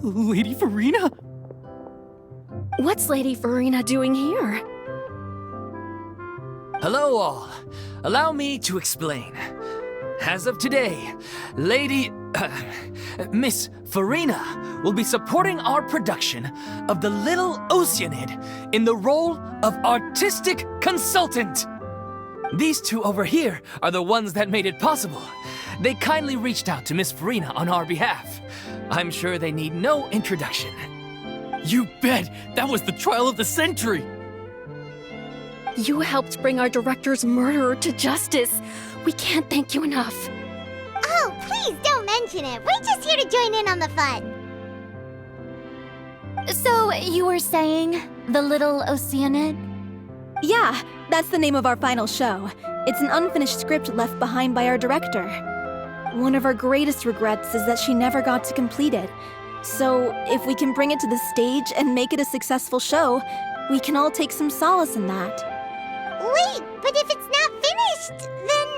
Lady Farina? What's Lady Farina doing here? Hello all. Allow me to explain. As of today, Miss Farina will be supporting our production of The Little Oceanid in the role of artistic consultant. These two over here are the ones that made it possible. They kindly reached out to Miss Farina on our behalf. I'm sure they need no introduction. You bet! That was the trial of the century! You helped bring our director's murderer to justice. We can't thank you enough. Oh, please don't mention it. We're just here to join in on the fun. So, you were saying The Little Oceanid? Yeah, that's the name of our final show. It's an unfinished script left behind by our director. One of our greatest regrets is that she never got to complete it. So, if we can bring it to the stage and make it a successful show, we can all take some solace in that. Wait, but if it's not finished, then...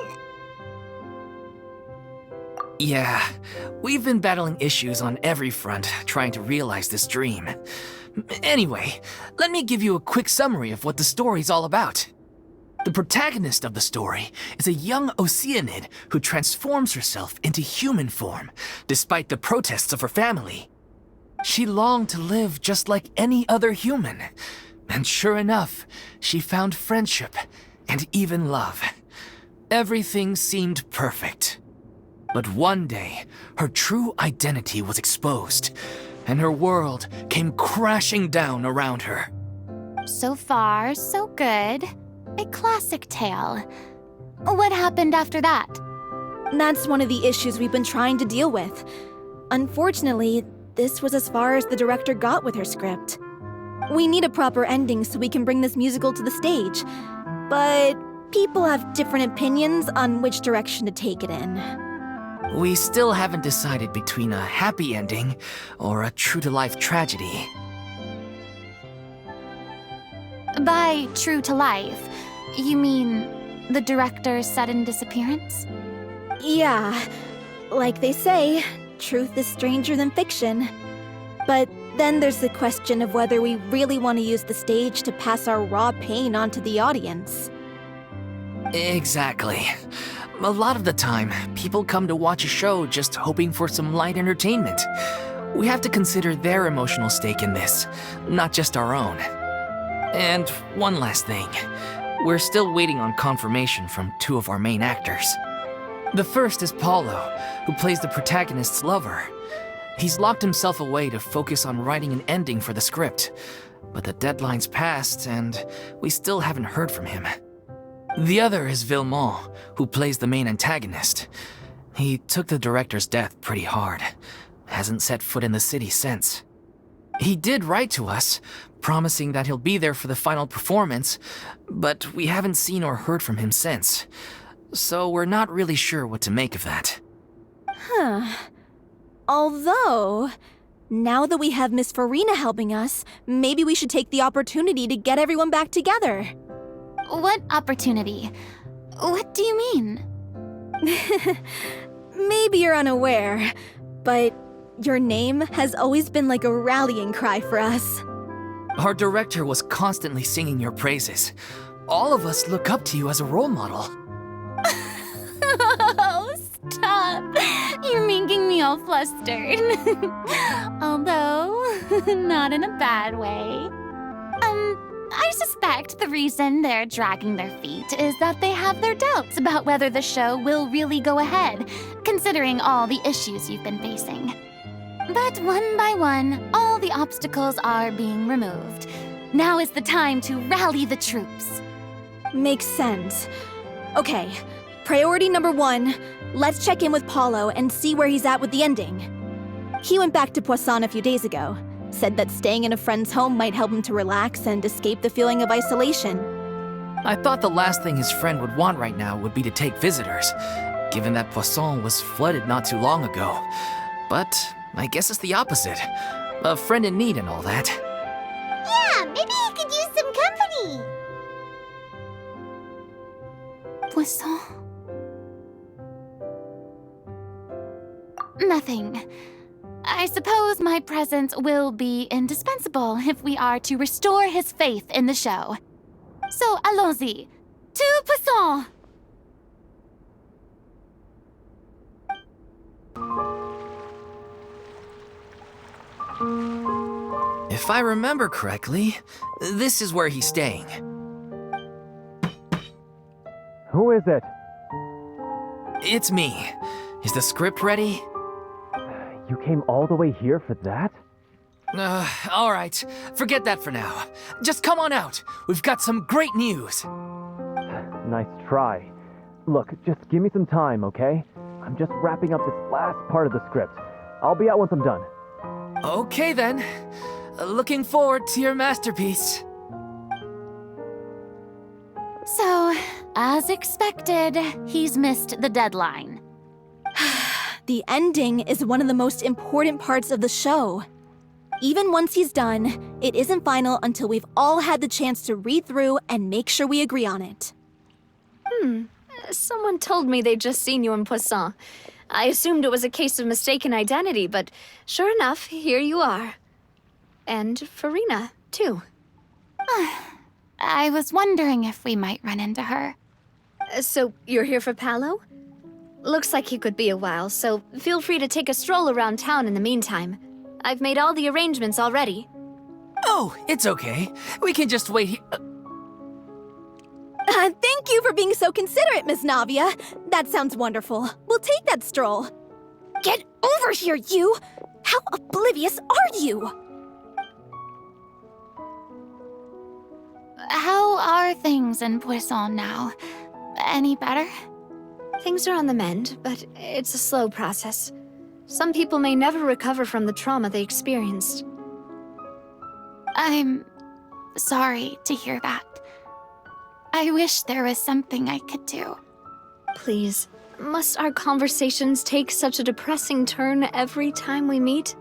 Yeah, we've been battling issues on every front trying to realize this dream. Anyway, let me give you a quick summary of what the story's all about. The protagonist of the story is a young Oceanid who transforms herself into human form, despite the protests of her family. She longed to live just like any other human, and sure enough, she found friendship and even love. Everything seemed perfect. But one day, her true identity was exposed, and her world came crashing down around her. So far, so good. A classic tale. What happened after that? That's one of the issues we've been trying to deal with. Unfortunately, this was as far as the director got with her script. We need a proper ending so we can bring this musical to the stage. But people have different opinions on which direction to take it in. We still haven't decided between a happy ending or a true-to-life tragedy. By true to life, you mean the director's sudden disappearance? Yeah, like they say, truth is stranger than fiction. But then there's the question of whether we really want to use the stage to pass our raw pain onto the audience. Exactly. A lot of the time, people come to watch a show just hoping for some light entertainment. We have to consider their emotional stake in this, not just our own. And one last thing. We're still waiting on confirmation from two of our main actors. The first is Paulo, who plays the protagonist's lover. He's locked himself away to focus on writing an ending for the script, but the deadline's passed and we still haven't heard from him. The other is Villemont, who plays the main antagonist. He took the director's death pretty hard. Hasn't set foot in the city since. He did write to us, promising that he'll be there for the final performance, but we haven't seen or heard from him since. So we're not really sure what to make of that. Huh. Although, now that we have Miss Farina helping us, maybe we should take the opportunity to get everyone back together. What opportunity? What do you mean? Maybe you're unaware, but your name has always been like a rallying cry for us. Our director was constantly singing your praises. All of us look up to you as a role model. Oh, stop! You're making me all flustered. Although, not in a bad way. I suspect the reason they're dragging their feet is that they have their doubts about whether the show will really go ahead, considering all the issues you've been facing. But one by one, all the obstacles are being removed. Now is the time to rally the troops. Makes sense. Okay, priority number 1, let's check in with Paulo and see where he's at with the ending. He went back to Poisson a few days ago, said that staying in a friend's home might help him to relax and escape the feeling of isolation. I thought the last thing his friend would want right now would be to take visitors, given that Poisson was flooded not too long ago. But I guess it's the opposite. A friend in need and all that. Yeah, maybe he could use some company. Poisson? Nothing. I suppose my presence will be indispensable if we are to restore his faith in the show. So, allons-y. Tout puissant! If I remember correctly, this is where he's staying. Who is it? It's me. Is the script ready? You came all the way here for that? All right. Forget that for now. Just come on out. We've got some great news. Nice try. Look, just give me some time, okay? I'm just wrapping up this last part of the script. I'll be out once I'm done. Okay then. Looking forward to your masterpiece. So, as expected, he's missed the deadline. The ending is one of the most important parts of the show. Even once he's done, it isn't final until we've all had the chance to read through and make sure we agree on it. Someone told me they'd just seen you in Poisson. I assumed it was a case of mistaken identity, but sure enough, here you are. And Farina, too. I was wondering if we might run into her. So, you're here for Paolo? Looks like he could be a while, so feel free to take a stroll around town in the meantime. I've made all the arrangements already. Oh, it's okay. We can just wait here. Thank you for being so considerate, Miss Navia. That sounds wonderful. We'll take that stroll. Get over here, you! How oblivious are you? How are things in Poisson now? Any better? Things are on the mend, but it's a slow process. Some people may never recover from the trauma they experienced. I'm sorry to hear that. I wish there was something I could do. Please, must our conversations take such a depressing turn every time we meet?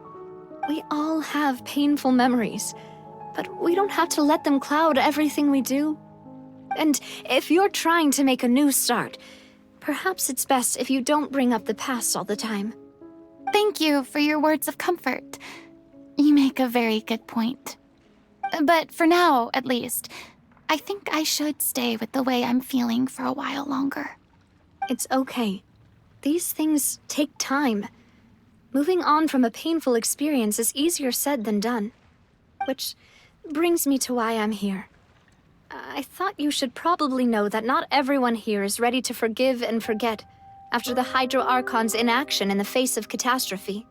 We all have painful memories, but we don't have to let them cloud everything we do. And if you're trying to make a new start, perhaps it's best if you don't bring up the past all the time. Thank you for your words of comfort. You make a very good point. But for now, at least, I think I should stay with the way I'm feeling for a while longer. It's okay. These things take time. Moving on from a painful experience is easier said than done. Which brings me to why I'm here. I thought you should probably know that not everyone here is ready to forgive and forget after the Hydro Archon's inaction in the face of catastrophe.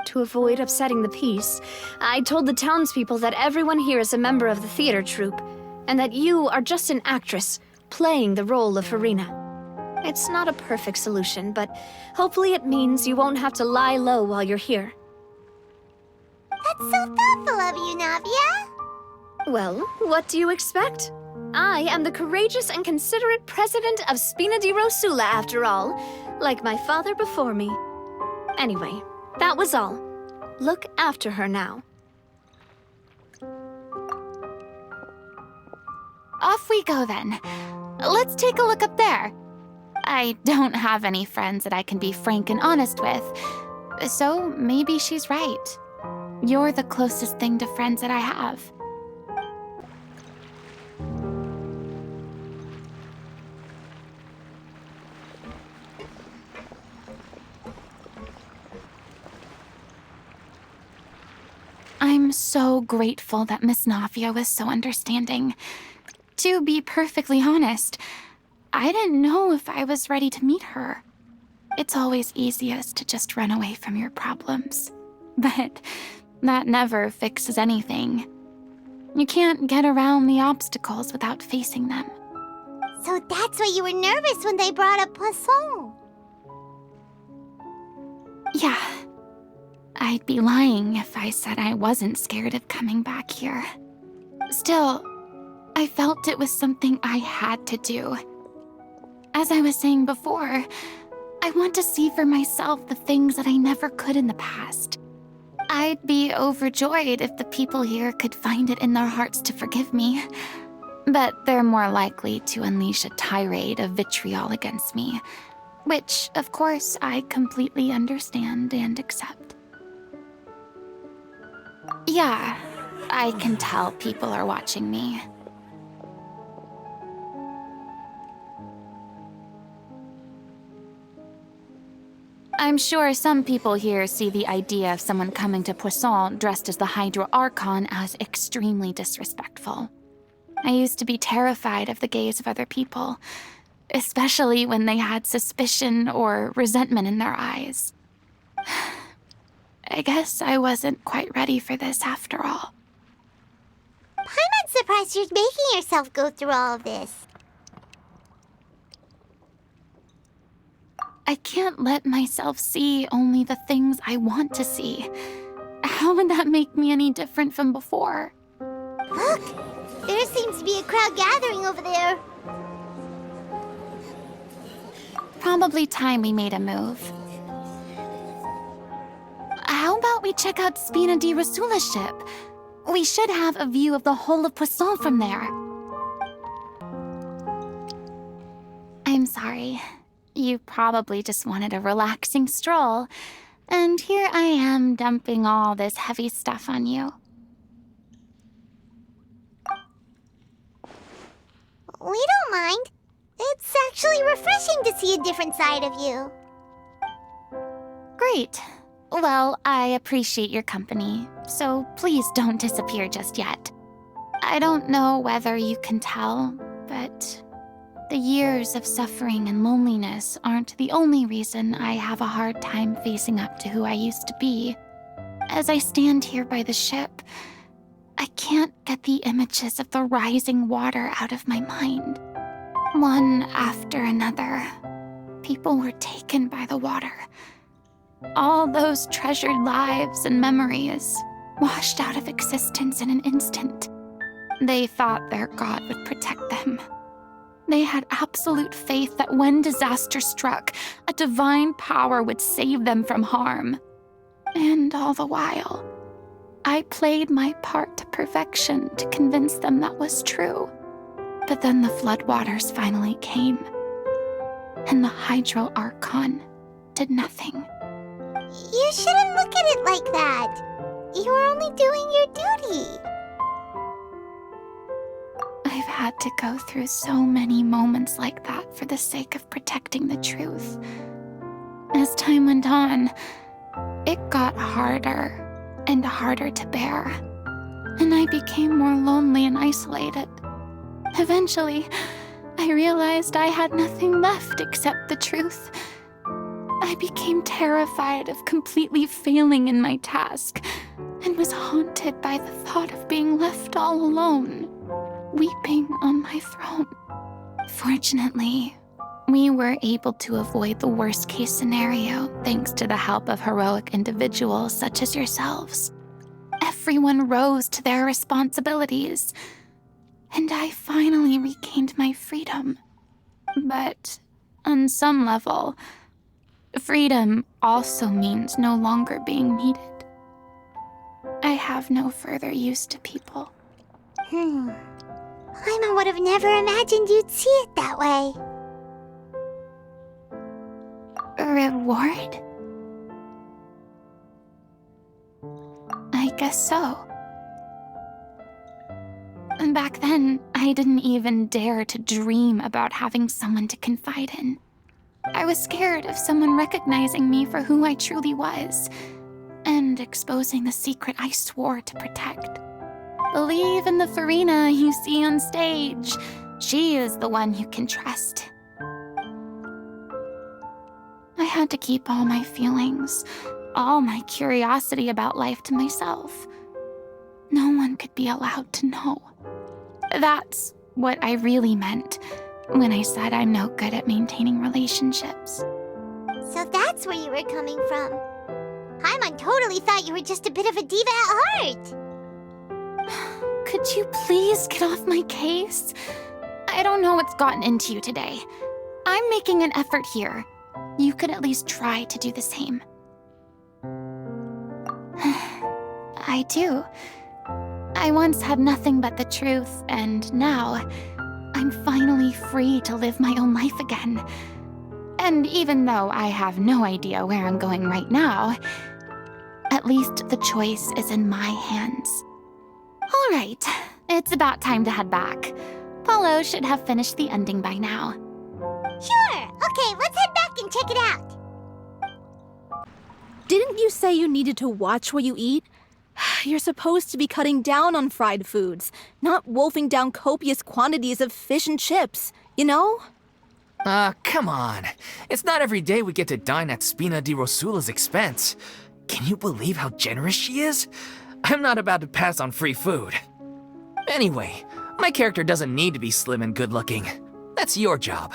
To avoid upsetting the peace, I told the townspeople that everyone here is a member of the theater troupe, and that you are just an actress playing the role of Farina. It's not a perfect solution, but hopefully it means you won't have to lie low while you're here. That's so thoughtful of you, Navia. Well, what do you expect? I am the courageous and considerate president of Spina di Rosula, after all, like my father before me. Anyway, that was all. Look after her now. Off we go then. Let's take a look up there. I don't have any friends that I can be frank and honest with, so maybe she's right. You're the closest thing to friends that I have. I'm so grateful that Miss Navia was so understanding. To be perfectly honest, I didn't know if I was ready to meet her. It's always easiest to just run away from your problems. But that never fixes anything. You can't get around the obstacles without facing them. So that's why you were nervous when they brought up Poisson. Yeah. I'd be lying if I said I wasn't scared of coming back here. Still, I felt it was something I had to do. As I was saying before, I want to see for myself the things that I never could in the past. I'd be overjoyed if the people here could find it in their hearts to forgive me. But they're more likely to unleash a tirade of vitriol against me, which, of course, I completely understand and accept. Yeah, I can tell people are watching me. I'm sure some people here see the idea of someone coming to Poisson dressed as the Hydro Archon as extremely disrespectful. I used to be terrified of the gaze of other people, especially when they had suspicion or resentment in their eyes. I guess I wasn't quite ready for this after all. I'm surprised you're making yourself go through all of this. I can't let myself see only the things I want to see. How would that make me any different from before? Look! There seems to be a crowd gathering over there. Probably time we made a move. How about we check out Spina di Rosula's ship? We should have a view of the whole of Poisson from there. I'm sorry. You probably just wanted a relaxing stroll, and here I am dumping all this heavy stuff on you. We don't mind. It's actually refreshing to see a different side of you. Great. Well, I appreciate your company, so please don't disappear just yet. I don't know whether you can tell, but the years of suffering and loneliness aren't the only reason I have a hard time facing up to who I used to be. As I stand here by the ship, I can't get the images of the rising water out of my mind. One after another, people were taken by the water. All those treasured lives and memories washed out of existence in an instant. They thought their god would protect them. They had absolute faith that when disaster struck, a divine power would save them from harm. And all the while, I played my part to perfection to convince them that was true. But then the floodwaters finally came, and the Hydro Archon did nothing. You shouldn't look at it like that. You were only doing your duty. I've had to go through so many moments like that for the sake of protecting the truth. As time went on, it got harder and harder to bear, and I became more lonely and isolated. Eventually, I realized I had nothing left except the truth. I became terrified of completely failing in my task, and was haunted by the thought of being left all alone, weeping on my throne. Fortunately, we were able to avoid the worst-case scenario thanks to the help of heroic individuals such as yourselves. Everyone rose to their responsibilities, and I finally regained my freedom. But on some level, freedom also means no longer being needed. I have no further use to people. Paimon would have never imagined you'd see it that way. Reward? I guess so. And back then, I didn't even dare to dream about having someone to confide in. I was scared of someone recognizing me for who I truly was, and exposing the secret I swore to protect. Believe in the Farina you see on stage. She is the one you can trust. I had to keep all my feelings, all my curiosity about life to myself. No one could be allowed to know. That's what I really meant when I said I'm no good at maintaining relationships. So that's where you were coming from. Paimon totally thought you were just a bit of a diva at heart. Could you please get off my case? I don't know what's gotten into you today. I'm making an effort here. You could at least try to do the same. I do. I once had nothing but the truth, and now I'm finally free to live my own life again. And even though I have no idea where I'm going right now, At least the choice is in my hands. All right, it's about time to head back. Paulo should have finished the ending by now. Sure. Okay, let's head back and check it out. Didn't you say you needed to watch what you eat? You're supposed to be cutting down on fried foods, not wolfing down copious quantities of fish and chips, you know? Come on. It's not every day we get to dine at Spina di Rosula's expense. Can you believe how generous she is? I'm not about to pass on free food. Anyway, my character doesn't need to be slim and good-looking. That's your job.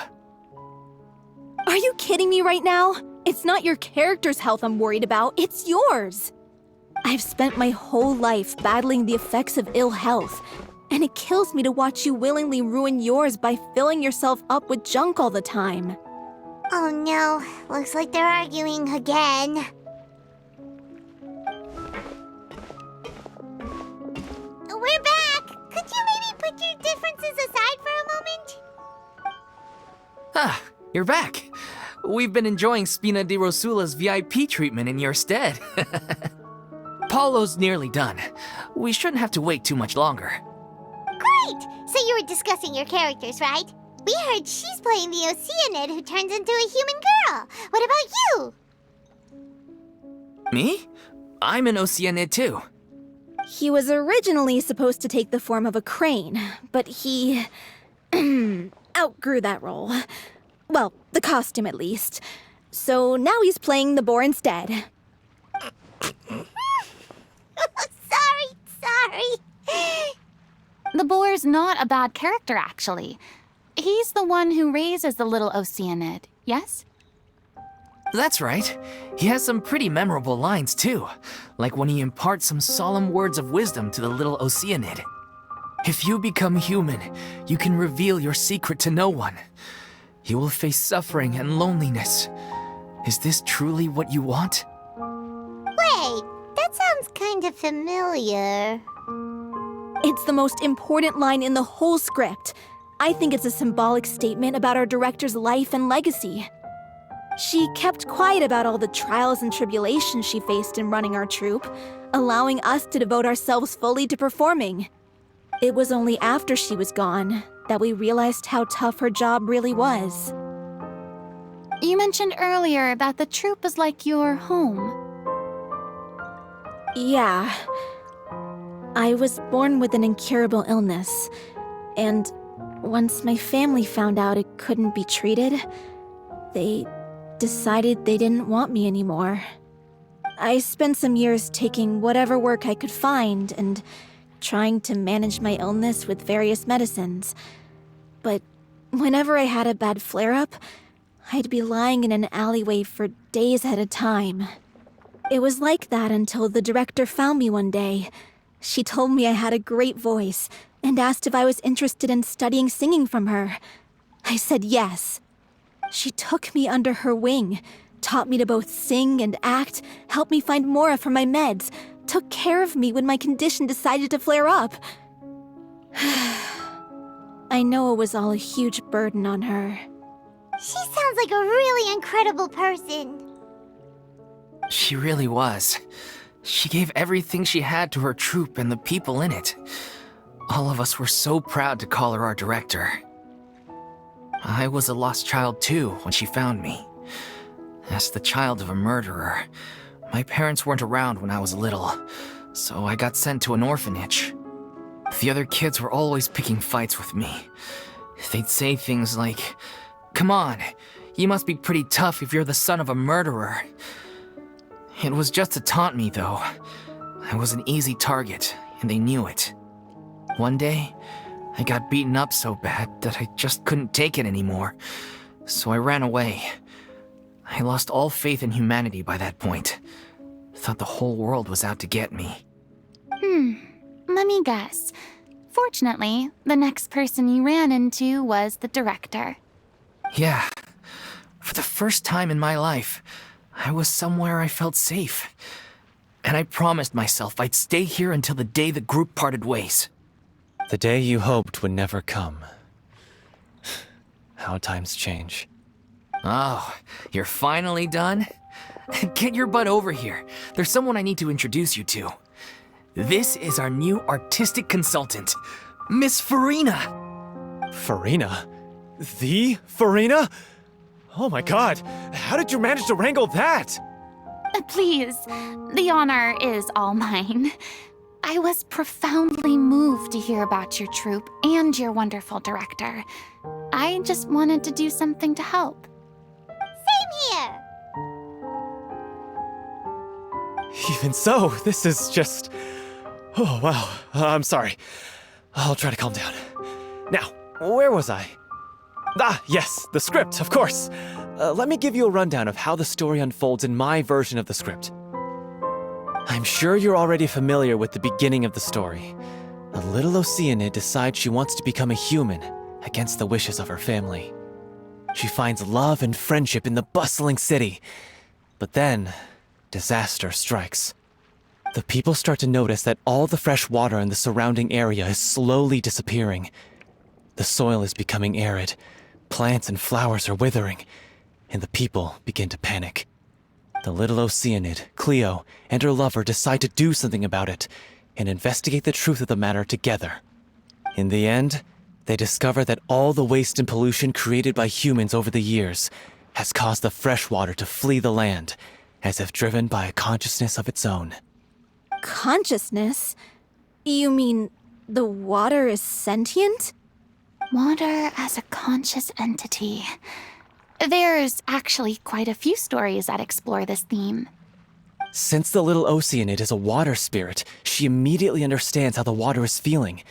Are you kidding me right now? It's not your character's health I'm worried about, it's yours. I've spent my whole life battling the effects of ill health, and it kills me to watch you willingly ruin yours by filling yourself up with junk all the time. Oh no, looks like they're arguing again. We're back! Could you maybe put your differences aside for a moment? Ah, you're back. We've been enjoying Spina di Rosula's VIP treatment in your stead. Paulo's nearly done. We shouldn't have to wait too much longer. Great! So you were discussing your characters, right? We heard she's playing the Oceanid who turns into a human girl. What about you? Me? I'm an Oceanid too. He was originally supposed to take the form of a crane, but he outgrew that role. Well, the costume at least. So now he's playing the boar instead. Sorry. The boar's not a bad character, actually. He's the one who raises the little Oceanid, yes? That's right. He has some pretty memorable lines too, like when he imparts some solemn words of wisdom to the little Oceanid. If you become human, you can reveal your secret to no one. You will face suffering and loneliness. Is this truly what you want? Wait, that sounds kind of familiar. It's the most important line in the whole script. I think it's a symbolic statement about our director's life and legacy. She kept quiet about all the trials and tribulations she faced in running our troupe, allowing us to devote ourselves fully to performing. It was only after she was gone that we realized how tough her job really was. You mentioned earlier that the troupe is like your home. Yeah. I was born with an incurable illness, and once my family found out it couldn't be treated, they decided they didn't want me anymore. I spent some years taking whatever work I could find and trying to manage my illness with various medicines. But whenever I had a bad flare-up, I'd be lying in an alleyway for days at a time. It was like that until the director found me one day. She told me I had a great voice and asked if I was interested in studying singing from her. I said yes. She took me under her wing, taught me to both sing and act, helped me find Mora for my meds, took care of me when my condition decided to flare up. I know it was all a huge burden on her. She sounds like a really incredible person. She really was. She gave everything she had to her troupe and the people in it. All of us were so proud to call her our director. I was a lost child too when she found me. As the child of a murderer, my parents weren't around when I was little, so I got sent to an orphanage. The other kids were always picking fights with me. They'd say things like, "Come on, you must be pretty tough if you're the son of a murderer." It was just to taunt me, though. I was an easy target, and they knew it. One day, I got beaten up so bad that I just couldn't take it anymore, so I ran away. I lost all faith in humanity by that point. Thought the whole world was out to get me. Let me guess. Fortunately, the next person you ran into was the director. Yeah. For the first time in my life, I was somewhere I felt safe. And I promised myself I'd stay here until the day the group parted ways. The day you hoped would never come. How times change. Oh, you're finally done? Get your butt over here. There's someone I need to introduce you to. This is our new artistic consultant, Miss Farina. Farina? The Farina? Oh my god, how did you manage to wrangle that? Please, the honor is all mine. I was profoundly moved to hear about your troupe and your wonderful director. I just wanted to do something to help. Same here. Even so, this is just... Oh, wow. I'm sorry. I'll try to calm down. Now, where was I? Ah, yes, the script, of course. Let me give you a rundown of how the story unfolds in my version of the script. I'm sure you're already familiar with the beginning of the story. A little Oceanid decides she wants to become a human against the wishes of her family. She finds love and friendship in the bustling city. But then, disaster strikes. The people start to notice that all the fresh water in the surrounding area is slowly disappearing. The soil is becoming arid, plants and flowers are withering, and the people begin to panic. The little Oceanid, Cleo, and her lover decide to do something about it and investigate the truth of the matter together. In the end, they discover that all the waste and pollution created by humans over the years has caused the fresh water to flee the land, as if driven by a consciousness of its own. Consciousness? You mean the water is sentient? Water as a conscious entity. There's actually quite a few stories that explore this theme. Since the little Oceanid is a water spirit, she immediately understands how the water is feeling.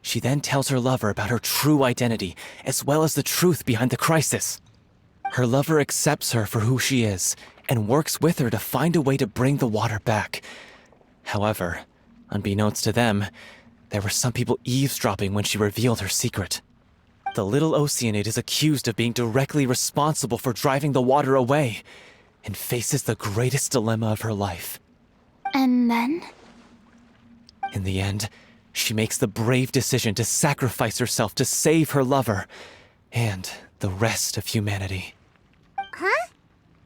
She then tells her lover about her true identity, as well as the truth behind the crisis. Her lover accepts her for who she is, and works with her to find a way to bring the water back. However, unbeknownst to them, there were some people eavesdropping when she revealed her secret. The little Oceanid is accused of being directly responsible for driving the water away, and faces the greatest dilemma of her life. And then? In the end, she makes the brave decision to sacrifice herself to save her lover, and the rest of humanity. Huh?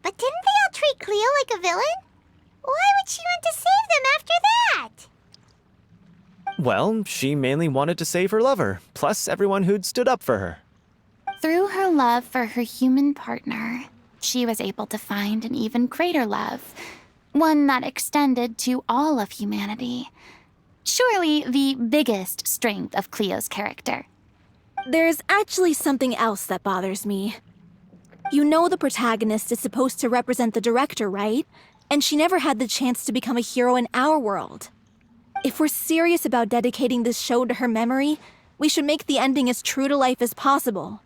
But didn't they all treat Cleo like a villain? Why would she want to save them after that? Well, she mainly wanted to save her lover, plus everyone who'd stood up for her. Through her love for her human partner, she was able to find an even greater love, one that extended to all of humanity. Surely the biggest strength of Cleo's character. There's actually something else that bothers me. You know the protagonist is supposed to represent the director, right? And she never had the chance to become a hero in our world. If we're serious about dedicating this show to her memory, we should make the ending as true to life as possible.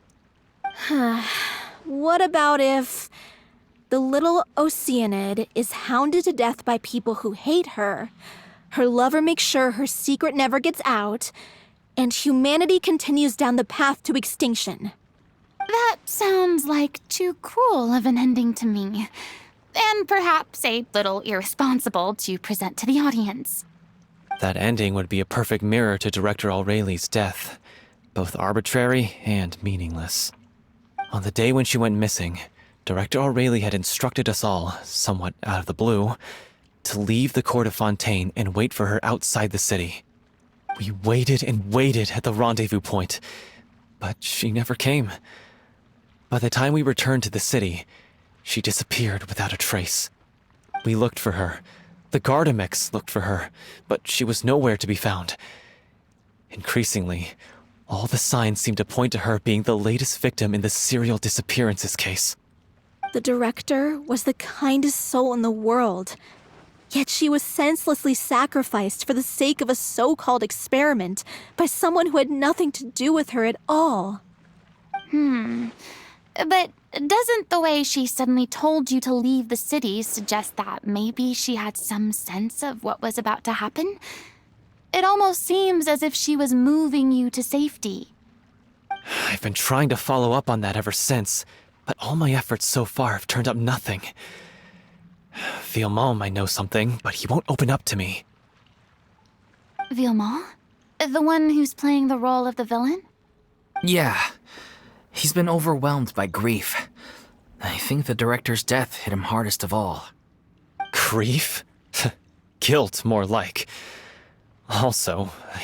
What about if the little Oceanid is hounded to death by people who hate her, her lover makes sure her secret never gets out, and humanity continues down the path to extinction? That sounds like too cruel of an ending to me, and perhaps a little irresponsible to present to the audience. That ending would be a perfect mirror to Director Aureli's death, both arbitrary and meaningless. On the day when she went missing, Director Aureli had instructed us all, somewhat out of the blue, to leave the court of Fontaine and wait for her outside the city. We waited and waited at the rendezvous point, but she never came. By the time we returned to the city, she disappeared without a trace. We looked for her. The Gardamex looked for her, but she was nowhere to be found. Increasingly, all the signs seemed to point to her being the latest victim in the serial disappearances case. The director was the kindest soul in the world, yet she was senselessly sacrificed for the sake of a so-called experiment by someone who had nothing to do with her at all. But doesn't the way she suddenly told you to leave the city suggest that maybe she had some sense of what was about to happen? It almost seems as if she was moving you to safety. I've been trying to follow up on that ever since, but all my efforts so far have turned up nothing. Villemont might know something, but he won't open up to me. Villemont? The one who's playing the role of the villain? Yeah. He's been overwhelmed by grief. I think the director's death hit him hardest of all. Grief? Guilt, more like. Also, I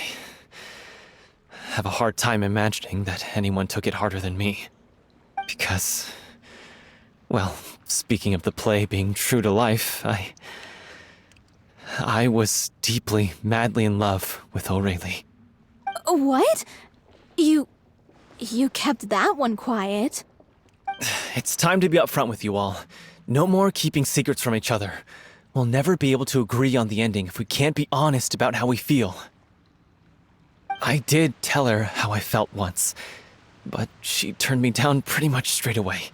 have a hard time imagining that anyone took it harder than me. Because, well, speaking of the play being true to life, I was deeply, madly in love with O'Reilly. What? You kept that one quiet. It's time to be upfront with you all. No more keeping secrets from each other. We'll never be able to agree on the ending if we can't be honest about how we feel. I did tell her how I felt once, but she turned me down pretty much straight away.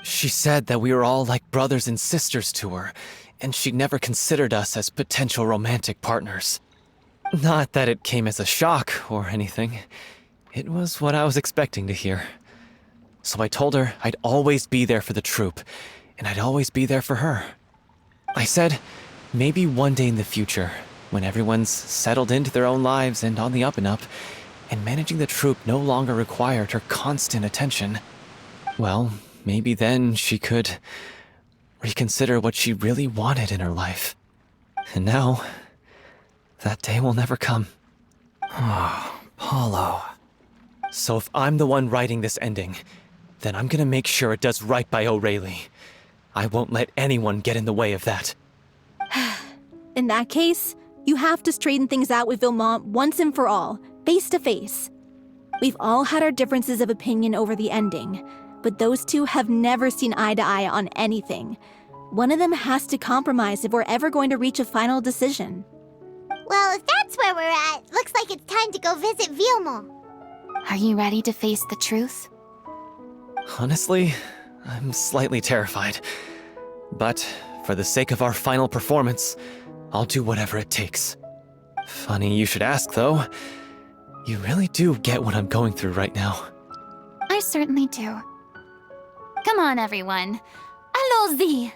She said that we were all like brothers and sisters to her, and she'd never considered us as potential romantic partners. Not that it came as a shock or anything. It was what I was expecting to hear. So I told her I'd always be there for the troupe, and I'd always be there for her. I said, maybe one day in the future, when everyone's settled into their own lives and on the up and up, and managing the troupe no longer required her constant attention, well, maybe then she could reconsider what she really wanted in her life. And now, that day will never come. Oh, Paulo. So if I'm the one writing this ending, then I'm gonna make sure it does right by O'Reilly. I won't let anyone get in the way of that. In that case, you have to straighten things out with Vilmont once and for all, face to face. We've all had our differences of opinion over the ending, but those two have never seen eye to eye on anything. One of them has to compromise if we're ever going to reach a final decision. Well, if that's where we're at, looks like it's time to go visit Vilmo. Are you ready to face the truth? Honestly, I'm slightly terrified. But for the sake of our final performance, I'll do whatever it takes. Funny you should ask, though. You really do get what I'm going through right now. I certainly do. Come on, everyone. Allons-y!